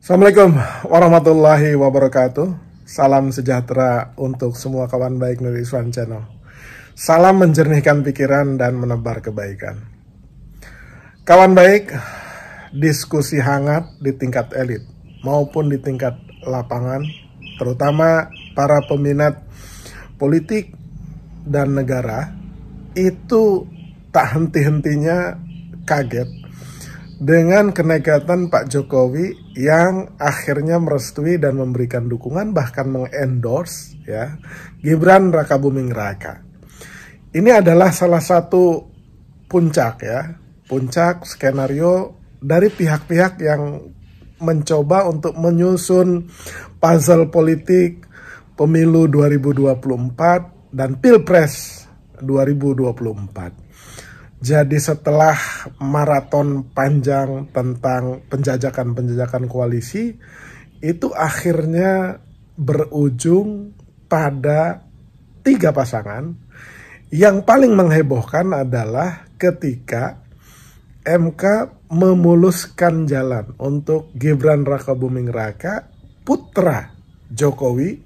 Assalamualaikum warahmatullahi wabarakatuh. Salam sejahtera untuk semua kawan baik Nur Iswan Channel. Salam menjernihkan pikiran dan menebar kebaikan. Kawan baik, diskusi hangat di tingkat elit maupun di tingkat lapangan, terutama para peminat politik dan negara, itu tak henti-hentinya kaget dengan kenekatan Pak Jokowi yang akhirnya merestui dan memberikan dukungan, bahkan mengendorse ya Gibran Rakabuming Raka. Ini adalah salah satu puncak skenario dari pihak-pihak yang mencoba untuk menyusun puzzle politik pemilu 2024 dan Pilpres 2024. Jadi setelah maraton panjang tentang penjajakan koalisi, itu akhirnya berujung pada 3 pasangan. Yang paling menghebohkan adalah ketika MK memuluskan jalan untuk Gibran Rakabuming Raka, putra Jokowi,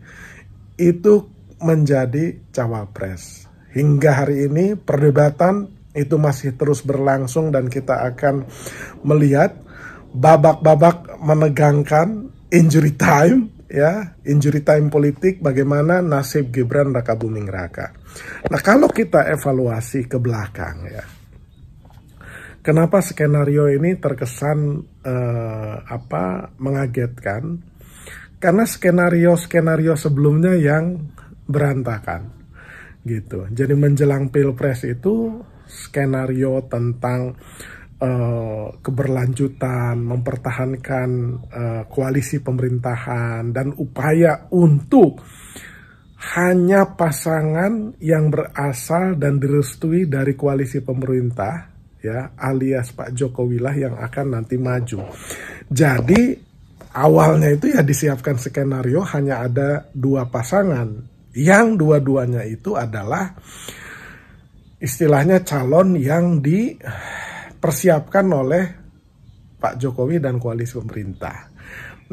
itu menjadi cawapres. Hingga hari ini perdebatan itu masih terus berlangsung dan kita akan melihat babak-babak menegangkan, injury time politik, bagaimana nasib Gibran Rakabuming Raka. Nah, kalau kita evaluasi ke belakang ya, kenapa skenario ini terkesan mengagetkan? Karena skenario sebelumnya yang berantakan gitu. Jadi menjelang Pilpres itu skenario tentang keberlanjutan, mempertahankan koalisi pemerintahan dan upaya untuk hanya pasangan yang berasal dan direstui dari koalisi pemerintah ya, alias Pak Jokowi lah yang akan nanti maju. Jadi awalnya itu ya disiapkan skenario hanya ada 2 pasangan yang dua-duanya itu adalah istilahnya calon yang dipersiapkan oleh Pak Jokowi dan koalisi pemerintah.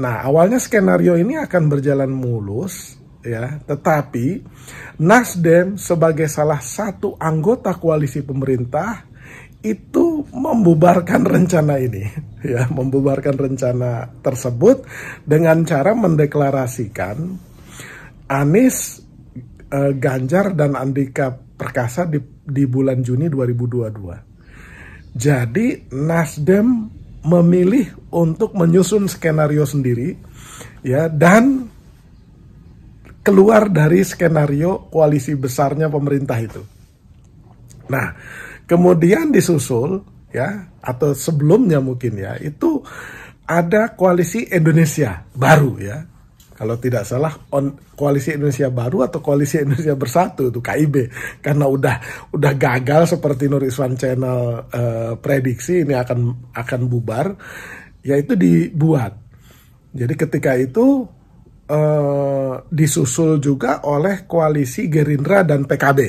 Nah, awalnya skenario ini akan berjalan mulus ya, tetapi Nasdem sebagai salah satu anggota koalisi pemerintah itu membubarkan rencana ini ya, membubarkan rencana tersebut dengan cara mendeklarasikan Anies, Ganjar dan Andika Perkasa di bulan Juni 2022. Jadi Nasdem memilih untuk menyusun skenario sendiri ya, dan keluar dari skenario koalisi besarnya pemerintah itu. Nah, kemudian disusul ya, atau sebelumnya mungkin ya, itu ada koalisi Indonesia Baru ya. Kalau tidak salah koalisi Indonesia Baru atau koalisi Indonesia Bersatu itu KIB, karena udah gagal seperti Nur Iswan Channel prediksi ini akan bubar, yaitu dibuat. Jadi ketika itu disusul juga oleh koalisi Gerindra dan PKB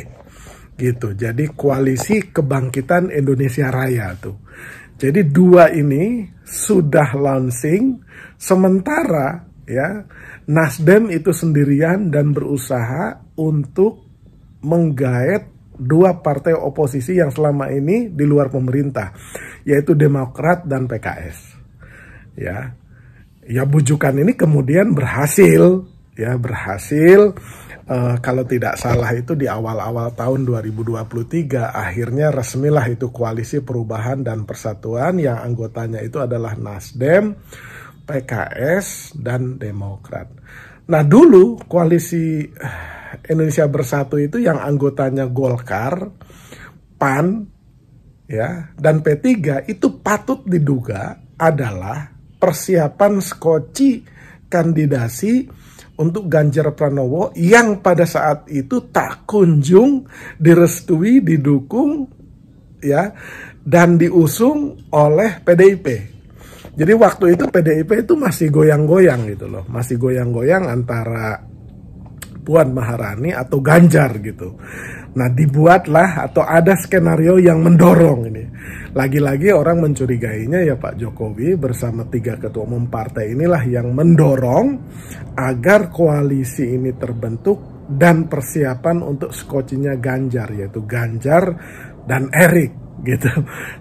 gitu. Jadi koalisi Kebangkitan Indonesia Raya tuh. Jadi 2 ini sudah launching, sementara ya Nasdem itu sendirian dan berusaha untuk menggaet 2 partai oposisi yang selama ini di luar pemerintah, yaitu Demokrat dan PKS. Ya bujukan ini kemudian berhasil. Kalau tidak salah itu di awal-awal tahun 2023 akhirnya resmilah itu Koalisi Perubahan dan Persatuan yang anggotanya itu adalah Nasdem, PKS dan Demokrat. Nah, dulu koalisi Indonesia Bersatu itu yang anggotanya Golkar, PAN ya, dan P3 itu patut diduga adalah persiapan skoci kandidasi untuk Ganjar Pranowo yang pada saat itu tak kunjung direstui, didukung ya, dan diusung oleh PDIP. Jadi waktu itu PDIP itu masih goyang-goyang gitu loh. Masih goyang-goyang antara Puan Maharani atau Ganjar gitu. Nah, dibuatlah atau ada skenario yang mendorong ini. Lagi-lagi orang mencurigainya ya Pak Jokowi bersama 3 ketua umum partai inilah yang mendorong agar koalisi ini terbentuk dan persiapan untuk skocinya Ganjar, yaitu Ganjar dan Erik gitu.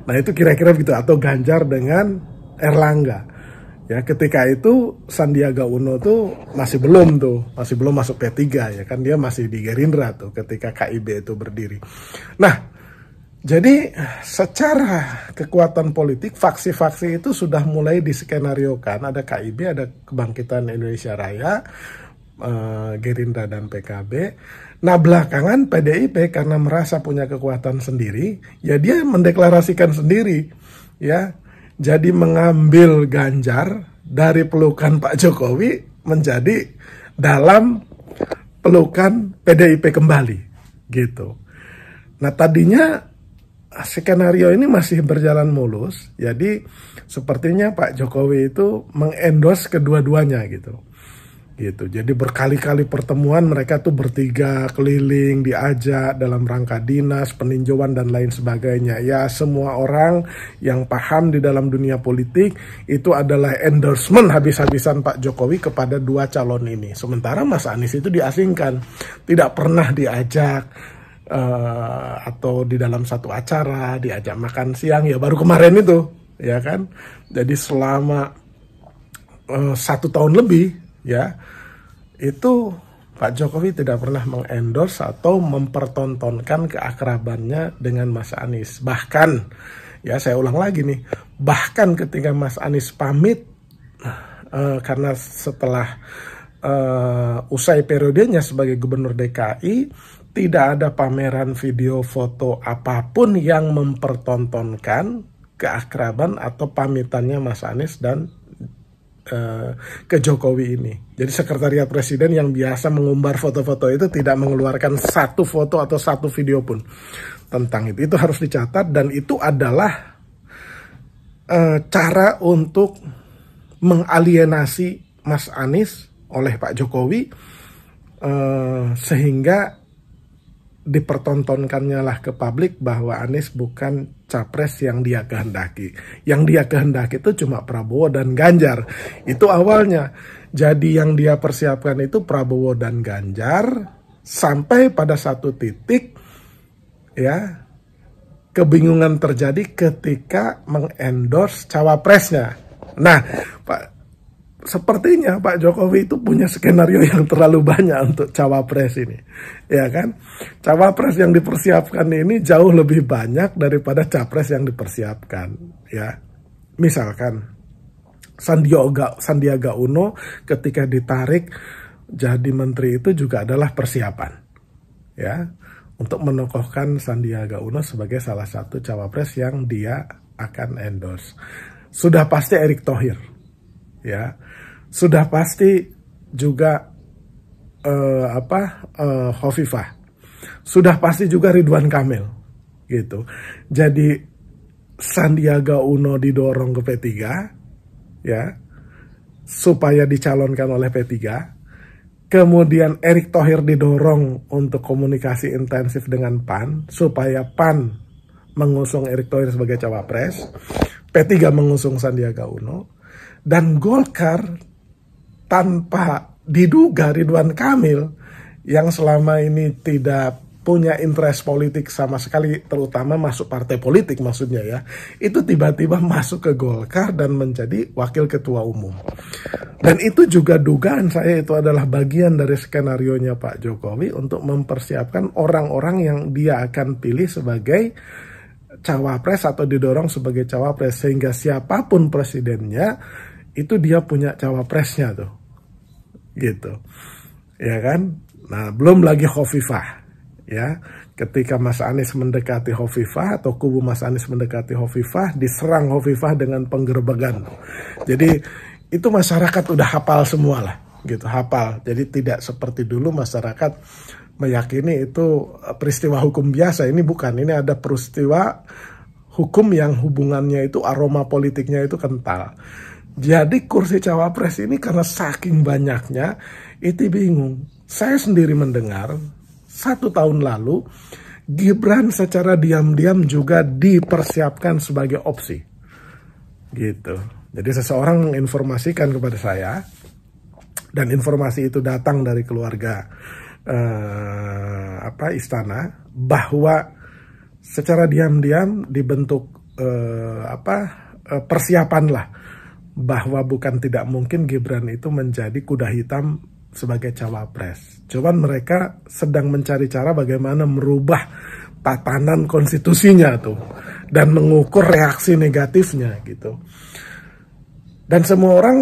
Nah, itu kira-kira begitu, atau Ganjar dengan Erlangga. Ya, ketika itu Sandiaga Uno tuh masih belum masuk P3 ya kan, dia masih di Gerindra tuh ketika KIB itu berdiri. Nah, jadi secara kekuatan politik faksi-faksi itu sudah mulai diskenariokan, ada KIB, ada Kebangkitan Indonesia Raya, Gerindra dan PKB. Nah, belakangan PDIP karena merasa punya kekuatan sendiri, ya dia mendeklarasikan sendiri ya. Jadi mengambil Ganjar dari pelukan Pak Jokowi menjadi dalam pelukan PDIP kembali gitu. Nah, tadinya skenario ini masih berjalan mulus. Jadi sepertinya Pak Jokowi itu mengendorse kedua-duanya gitu. Jadi berkali-kali pertemuan mereka tuh bertiga keliling, diajak dalam rangka dinas, peninjauan dan lain sebagainya. Ya, semua orang yang paham di dalam dunia politik itu adalah endorsement habis-habisan Pak Jokowi kepada 2 calon ini. Sementara Mas Anies itu diasingkan, tidak pernah diajak atau di dalam satu acara diajak makan siang, ya baru kemarin itu ya kan. Jadi selama 1 tahun lebih ya, itu Pak Jokowi tidak pernah mengendorse atau mempertontonkan keakrabannya dengan Mas Anies. Bahkan, ya saya ulang lagi nih, bahkan ketika Mas Anies pamit, karena setelah usai periodenya sebagai Gubernur DKI, tidak ada pameran video foto apapun yang mempertontonkan keakraban atau pamitannya Mas Anies dan ke Jokowi ini. Jadi sekretariat presiden yang biasa mengumbar foto-foto itu tidak mengeluarkan 1 foto atau 1 video pun tentang itu. Itu harus dicatat, dan itu adalah cara untuk mengalienasi Mas Anies oleh Pak Jokowi, sehingga dipertontonkannya lah ke publik bahwa Anies bukan capres yang dia kehendaki. Yang dia kehendaki itu cuma Prabowo dan Ganjar. Itu awalnya. Jadi yang dia persiapkan itu Prabowo dan Ganjar, sampai pada satu titik ya kebingungan terjadi ketika mengendorse cawapresnya. Nah, sepertinya Pak Jokowi itu punya skenario yang terlalu banyak untuk cawapres ini, ya kan? Cawapres yang dipersiapkan ini jauh lebih banyak daripada capres yang dipersiapkan, ya. Misalkan Sandiaga Uno ketika ditarik jadi menteri itu juga adalah persiapan, ya, untuk menokohkan Sandiaga Uno sebagai salah satu cawapres yang dia akan endorse. Sudah pasti Erick Thohir, ya. Sudah pasti juga Hovifah. Sudah pasti juga Ridwan Kamil gitu. Jadi Sandiaga Uno didorong ke P3 ya, supaya dicalonkan oleh P3. Kemudian Erick Thohir didorong untuk komunikasi intensif dengan PAN supaya PAN mengusung Erick Thohir sebagai cawapres. P3 mengusung Sandiaga Uno. Dan Golkar tanpa diduga Ridwan Kamil yang selama ini tidak punya interest politik sama sekali, terutama masuk partai politik maksudnya ya, itu tiba-tiba masuk ke Golkar dan menjadi wakil ketua umum. Dan itu juga dugaan saya itu adalah bagian dari skenarionya Pak Jokowi untuk mempersiapkan orang-orang yang dia akan pilih sebagai cawapres atau didorong sebagai cawapres, sehingga siapapun presidennya itu dia punya cawapresnya tuh, gitu, ya kan? Nah, belum lagi Hovifah, ya. Ketika Mas Anies mendekati Hovifah atau kubu Mas Anies mendekati Hovifah, diserang Hovifah dengan penggerbegan. Jadi itu masyarakat udah hafal semua lah, gitu, hafal. Jadi tidak seperti dulu masyarakat meyakini itu peristiwa hukum biasa. Ini bukan, ini ada peristiwa hukum yang hubungannya itu aroma politiknya itu kental. Jadi kursi cawapres ini karena saking banyaknya itu bingung. saya sendiri mendengar 1 tahun lalu Gibran secara diam-diam juga dipersiapkan sebagai opsi, gitu. Jadi seseorang menginformasikan kepada saya, dan informasi itu datang dari keluarga istana, bahwa secara diam-diam dibentuk persiapan lah, bahwa bukan tidak mungkin Gibran itu menjadi kuda hitam sebagai cawapres. Cuman mereka sedang mencari cara bagaimana merubah tatanan konstitusinya tuh, dan mengukur reaksi negatifnya gitu. Dan semua orang,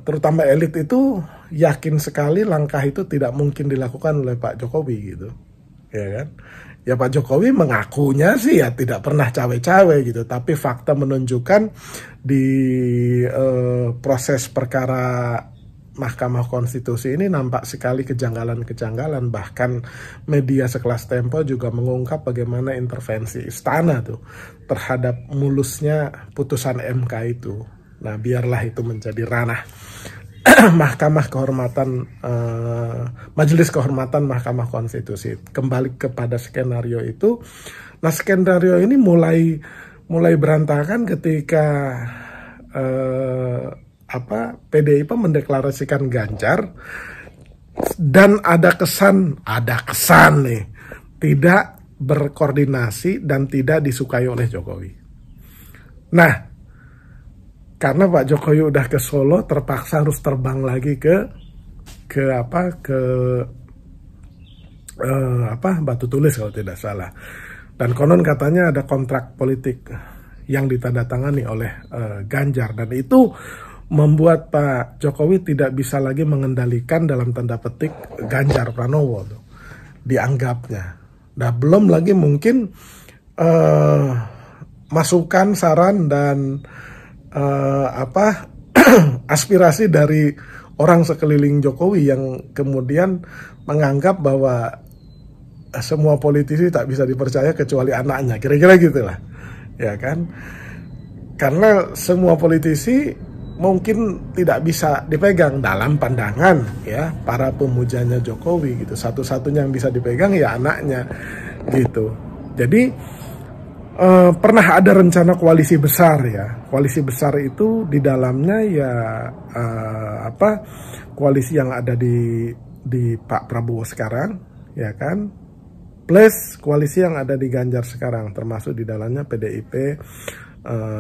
terutama elit itu, yakin sekali langkah itu tidak mungkin dilakukan oleh Pak Jokowi gitu, ya kan? Ya Pak Jokowi mengakunya sih ya tidak pernah cawe-cawe gitu, tapi fakta menunjukkan di proses perkara Mahkamah Konstitusi ini nampak sekali kejanggalan-kejanggalan. Bahkan media sekelas Tempo juga mengungkap bagaimana intervensi istana tuh terhadap mulusnya putusan MK itu. Nah, biarlah itu menjadi ranah Mahkamah Kehormatan, Majelis Kehormatan Mahkamah Konstitusi. Kembali kepada skenario itu. Nah, skenario ini mulai berantakan ketika PDIP mendeklarasikan Ganjar, dan ada kesan nih tidak berkoordinasi dan tidak disukai oleh Jokowi. Nah, karena Pak Jokowi udah ke Solo, terpaksa harus terbang lagi ke Batu Tulis kalau tidak salah. Dan konon katanya ada kontrak politik yang ditandatangani oleh Ganjar, dan itu membuat Pak Jokowi tidak bisa lagi mengendalikan dalam tanda petik Ganjar Pranowo tuh, dianggapnya. Nah, belum lagi mungkin masukan, saran, dan aspirasi dari orang sekeliling Jokowi yang kemudian menganggap bahwa semua politisi tak bisa dipercaya kecuali anaknya, kira-kira gitulah, ya kan? Karena semua politisi mungkin tidak bisa dipegang dalam pandangan ya para pemujanya Jokowi gitu. Satu-satunya yang bisa dipegang ya anaknya gitu. Jadi pernah ada rencana koalisi besar ya. Koalisi besar itu di dalamnya ya koalisi yang ada di Pak Prabowo sekarang, ya kan, plus koalisi yang ada di Ganjar sekarang, termasuk di dalamnya PDIP,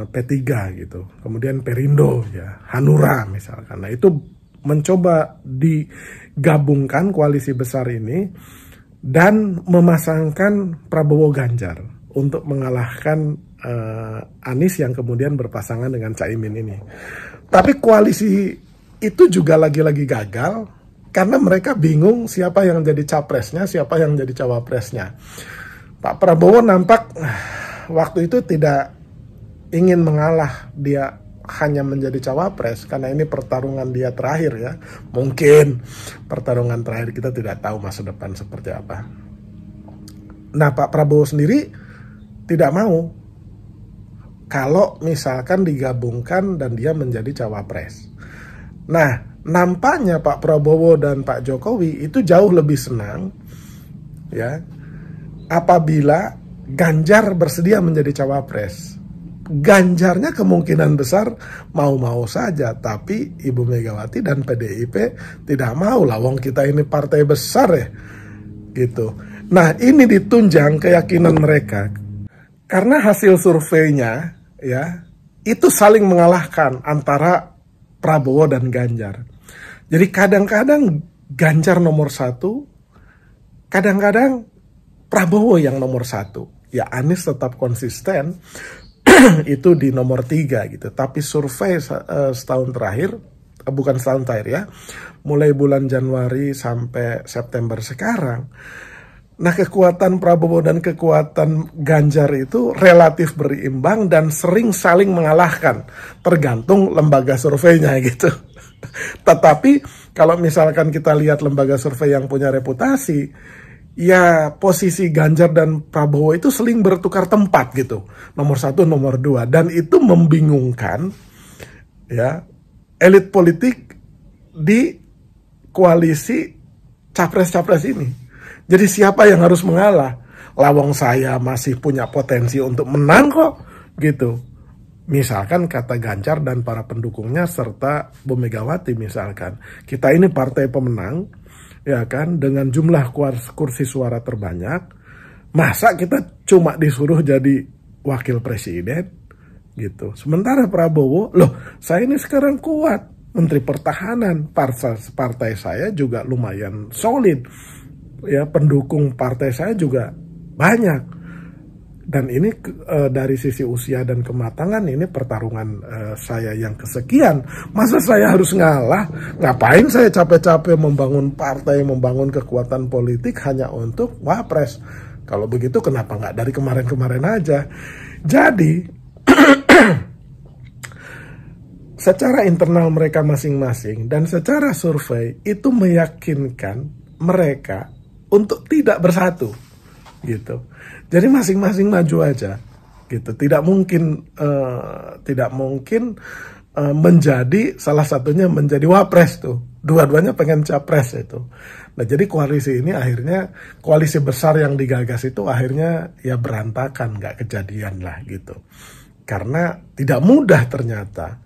P3 gitu, kemudian Perindo ya, Hanura misalkan. Nah, itu mencoba digabungkan koalisi besar ini dan memasangkan Prabowo Ganjar untuk mengalahkan Anies yang kemudian berpasangan dengan Caimin ini. Tapi koalisi itu juga lagi-lagi gagal karena mereka bingung siapa yang jadi capresnya, siapa yang jadi cawapresnya. Pak Prabowo nampak waktu itu tidak ingin mengalah, dia hanya menjadi cawapres karena ini pertarungan dia terakhir ya. Mungkin pertarungan terakhir, kita tidak tahu masa depan seperti apa. Nah, Pak Prabowo sendiri tidak mau kalau misalkan digabungkan dan dia menjadi cawapres. Nah, nampaknya Pak Prabowo dan Pak Jokowi itu jauh lebih senang ya apabila Ganjar bersedia menjadi cawapres. Ganjarnya kemungkinan besar mau-mau saja, tapi Ibu Megawati dan PDIP tidak mau lah, wong kita ini partai besar ya gitu. Nah, ini ditunjang keyakinan mereka karena hasil surveinya ya itu saling mengalahkan antara Prabowo dan Ganjar. Jadi kadang-kadang Ganjar nomor 1, kadang-kadang Prabowo yang nomor 1. Ya, Anies tetap konsisten itu di nomor 3 gitu. Tapi survei setahun terakhir, bukan setahun terakhir ya, mulai bulan Januari sampai September sekarang, nah kekuatan Prabowo dan kekuatan Ganjar itu relatif berimbang dan sering saling mengalahkan, tergantung lembaga surveinya gitu. Tetapi kalau misalkan kita lihat lembaga survei yang punya reputasi, ya posisi Ganjar dan Prabowo itu seling bertukar tempat gitu, nomor 1, nomor 2, dan itu membingungkan ya elit politik di koalisi capres-capres ini. Jadi siapa yang harus mengalah? Lawang saya masih punya potensi untuk menang kok, gitu. Misalkan kata Ganjar dan para pendukungnya serta Bu Megawati misalkan. Kita ini partai pemenang, ya kan, dengan jumlah kursi suara terbanyak. Masa kita cuma disuruh jadi wakil presiden, gitu. Sementara Prabowo, loh saya ini sekarang kuat. Menteri Pertahanan, partai saya juga lumayan solid, ya, pendukung partai saya juga banyak, dan ini dari sisi usia dan kematangan ini pertarungan saya yang kesekian. Masa saya harus ngalah? Ngapain saya capek-capek membangun partai, membangun kekuatan politik hanya untuk wapres? Kalau begitu kenapa nggak dari kemarin-kemarin aja? Jadi secara internal mereka masing-masing dan secara survei itu meyakinkan mereka untuk tidak bersatu, gitu. Jadi masing-masing maju aja, gitu. Tidak mungkin menjadi salah satunya menjadi wapres tuh. Dua-duanya pengen capres itu. Nah jadi koalisi ini akhirnya, koalisi besar yang digagas itu akhirnya ya berantakan, nggak kejadian lah gitu. Karena tidak mudah ternyata.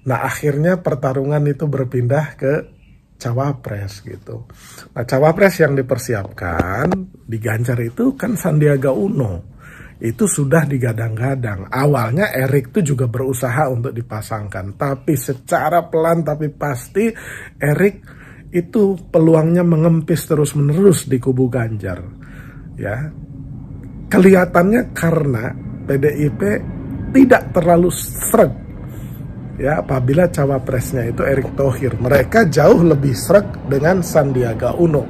Nah akhirnya pertarungan itu berpindah ke cawapres gitu. Nah cawapres yang dipersiapkan di Ganjar itu kan Sandiaga Uno. Itu sudah digadang-gadang. Awalnya Erik itu juga berusaha untuk dipasangkan. Tapi secara pelan tapi pasti Erik itu peluangnya mengempis terus-menerus di kubu Ganjar. Ya, kelihatannya karena PDIP tidak terlalu sreg, ya, apabila cawapresnya itu Erick Thohir. Mereka jauh lebih sreg dengan Sandiaga Uno.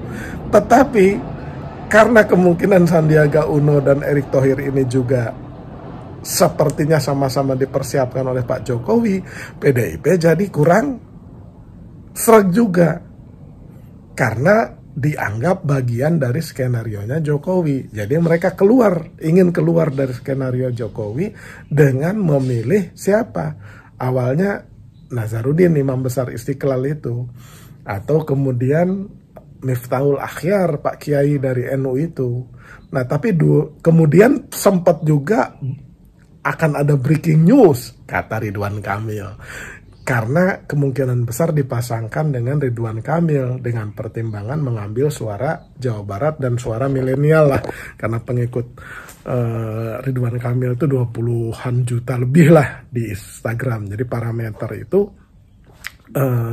Tetapi karena kemungkinan Sandiaga Uno dan Erick Thohir ini juga sepertinya sama-sama dipersiapkan oleh Pak Jokowi, PDIP jadi kurang sreg juga. Karena dianggap bagian dari skenarionya Jokowi. Jadi mereka ingin keluar dari skenario Jokowi dengan memilih siapa? Awalnya Nazarudin, imam besar Istiqlal itu. Atau kemudian Miftahul Akhyar, Pak Kiai dari NU itu. Nah tapi kemudian sempat juga akan ada breaking news, kata Ridwan Kamil. Karena kemungkinan besar dipasangkan dengan Ridwan Kamil dengan pertimbangan mengambil suara Jawa Barat dan suara milenial lah. Karena pengikut Ridwan Kamil itu 20-an juta lebih lah di Instagram. Jadi parameter itu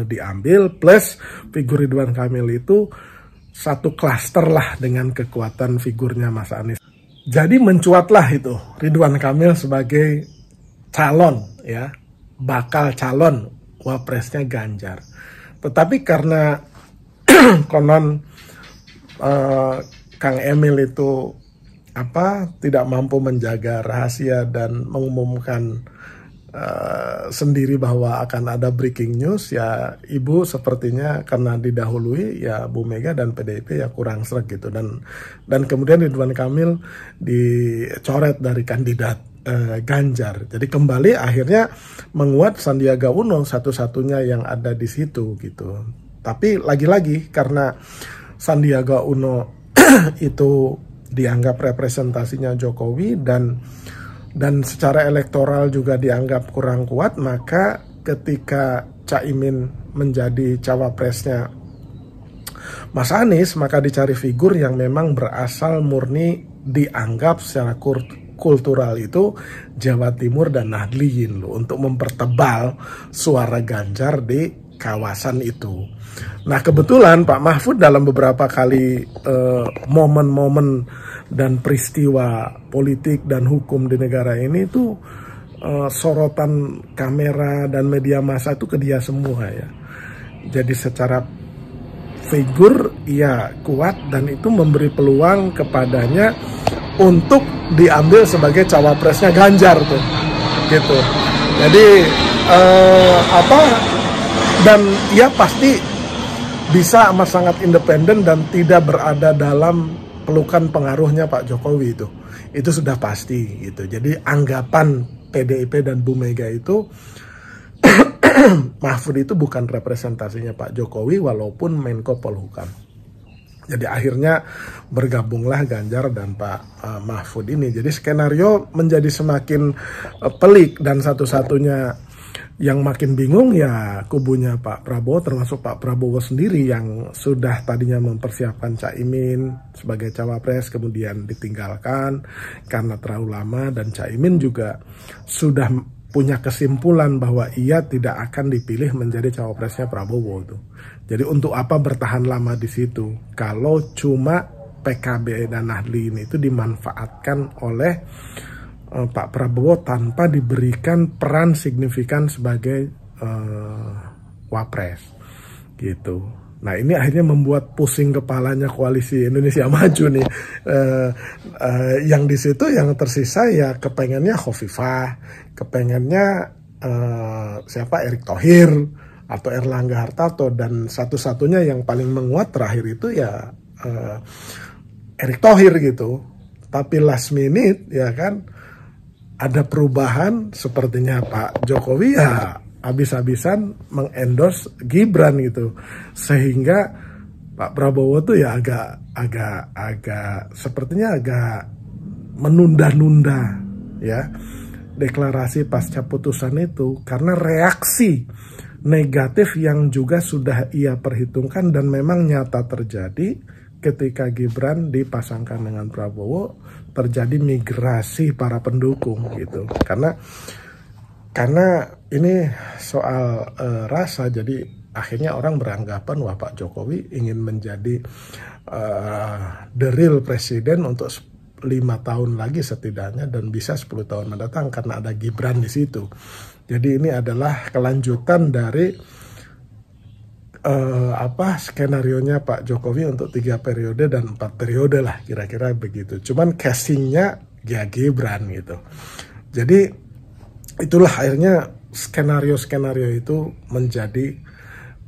diambil, plus figur Ridwan Kamil itu satu klaster lah dengan kekuatan figurnya Mas Anies. Jadi mencuatlah itu Ridwan Kamil sebagai calon, ya, bakal calon wapresnya Ganjar. Tetapi karena konon Kang Emil itu tidak mampu menjaga rahasia dan mengumumkan sendiri bahwa akan ada breaking news, ya Ibu sepertinya karena didahului ya Bu Mega dan PDIP ya kurang sreg gitu, dan kemudian Ridwan Kamil dicoret dari kandidat Ganjar. Jadi kembali akhirnya menguat Sandiaga Uno satu-satunya yang ada di situ gitu. Tapi lagi-lagi karena Sandiaga Uno itu dianggap representasinya Jokowi dan secara elektoral juga dianggap kurang kuat, maka ketika Caimin menjadi cawapresnya Mas Anies, maka dicari figur yang memang berasal murni dianggap secara kultural itu Jawa Timur dan Nahdliyin loh, untuk mempertebal suara Ganjar di kawasan itu. Nah kebetulan Pak Mahfud dalam beberapa kali momen-momen dan peristiwa politik dan hukum di negara ini tuh sorotan kamera dan media massa itu ke dia semua ya. Jadi secara figur ia kuat dan itu memberi peluang kepadanya untuk diambil sebagai cawapresnya Ganjar tuh, gitu. Jadi dan ia pasti bisa amat sangat independen dan tidak berada dalam pelukan pengaruhnya Pak Jokowi itu sudah pasti gitu. Jadi anggapan PDIP dan Bu Mega itu Mahfud itu bukan representasinya Pak Jokowi walaupun Menko Polhukam. Jadi akhirnya bergabunglah Ganjar dan Pak Mahfud ini. Jadi skenario menjadi semakin pelik, dan satu-satunya yang makin bingung ya kubunya Pak Prabowo, termasuk Pak Prabowo sendiri yang sudah tadinya mempersiapkan Caimin sebagai cawapres, kemudian ditinggalkan karena terlalu lama, dan Caimin juga sudah punya kesimpulan bahwa ia tidak akan dipilih menjadi cawapresnya Prabowo tuh. Jadi untuk apa bertahan lama di situ kalau cuma PKB dan Nahdli ini itu dimanfaatkan oleh Pak Prabowo tanpa diberikan peran signifikan sebagai wapres gitu. Nah ini akhirnya membuat pusing kepalanya koalisi Indonesia Maju nih. Yang di situ yang tersisa ya kepengennya Khofifah, kepengennya siapa, Erick Thohir atau Erlangga Hartarto, dan satu-satunya yang paling menguat terakhir itu ya Erick Thohir gitu. Tapi last minute ya kan ada perubahan, sepertinya Pak Jokowi ya habis-habisan mengendorse Gibran gitu, sehingga Pak Prabowo tuh ya agak sepertinya agak menunda-nunda ya deklarasi pasca putusan itu, karena reaksi negatif yang juga sudah ia perhitungkan dan memang nyata terjadi ketika Gibran dipasangkan dengan Prabowo, terjadi migrasi para pendukung gitu. Karena ini soal rasa, jadi akhirnya orang beranggapan wah Pak Jokowi ingin menjadi the real presiden untuk 5 tahun lagi setidaknya, dan bisa 10 tahun mendatang karena ada Gibran di situ. Jadi ini adalah kelanjutan dari skenarionya Pak Jokowi untuk 3 periode dan 4 periode lah, kira-kira begitu. Cuman casingnya ya Gibran gitu. Jadi itulah akhirnya skenario-skenario itu menjadi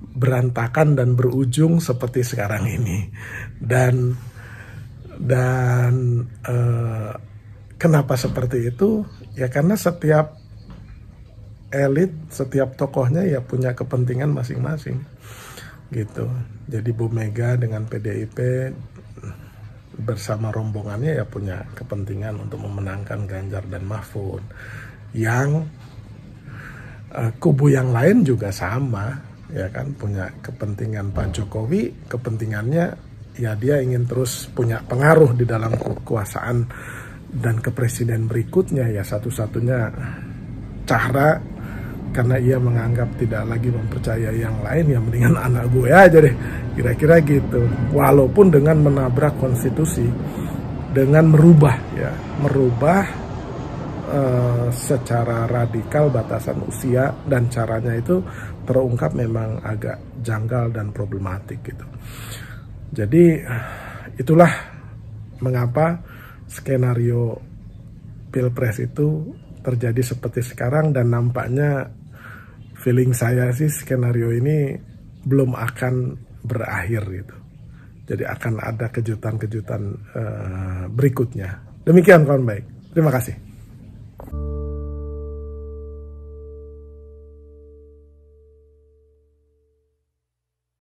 berantakan dan berujung seperti sekarang ini. Dan kenapa seperti itu? Ya karena setiap elit, setiap tokohnya ya punya kepentingan masing-masing gitu. Jadi Bu Mega dengan PDIP bersama rombongannya ya punya kepentingan untuk memenangkan Ganjar dan Mahfud. Yang kubu yang lain juga sama ya kan, punya kepentingan. Pak Jokowi kepentingannya ya dia ingin terus punya pengaruh di dalam kekuasaan dan kepresiden berikutnya, ya satu-satunya cara, karena ia menganggap tidak lagi mempercayai yang lain, ya mendingan anak gue aja deh, kira-kira gitu. Walaupun dengan menabrak konstitusi, dengan merubah secara radikal batasan usia, dan caranya itu terungkap memang agak janggal dan problematik gitu. Jadi itulah mengapa skenario Pilpres itu terjadi seperti sekarang, dan nampaknya feeling saya sih skenario ini belum akan berakhir gitu. Jadi akan ada kejutan-kejutan berikutnya. Demikian kawan baik. Terima kasih.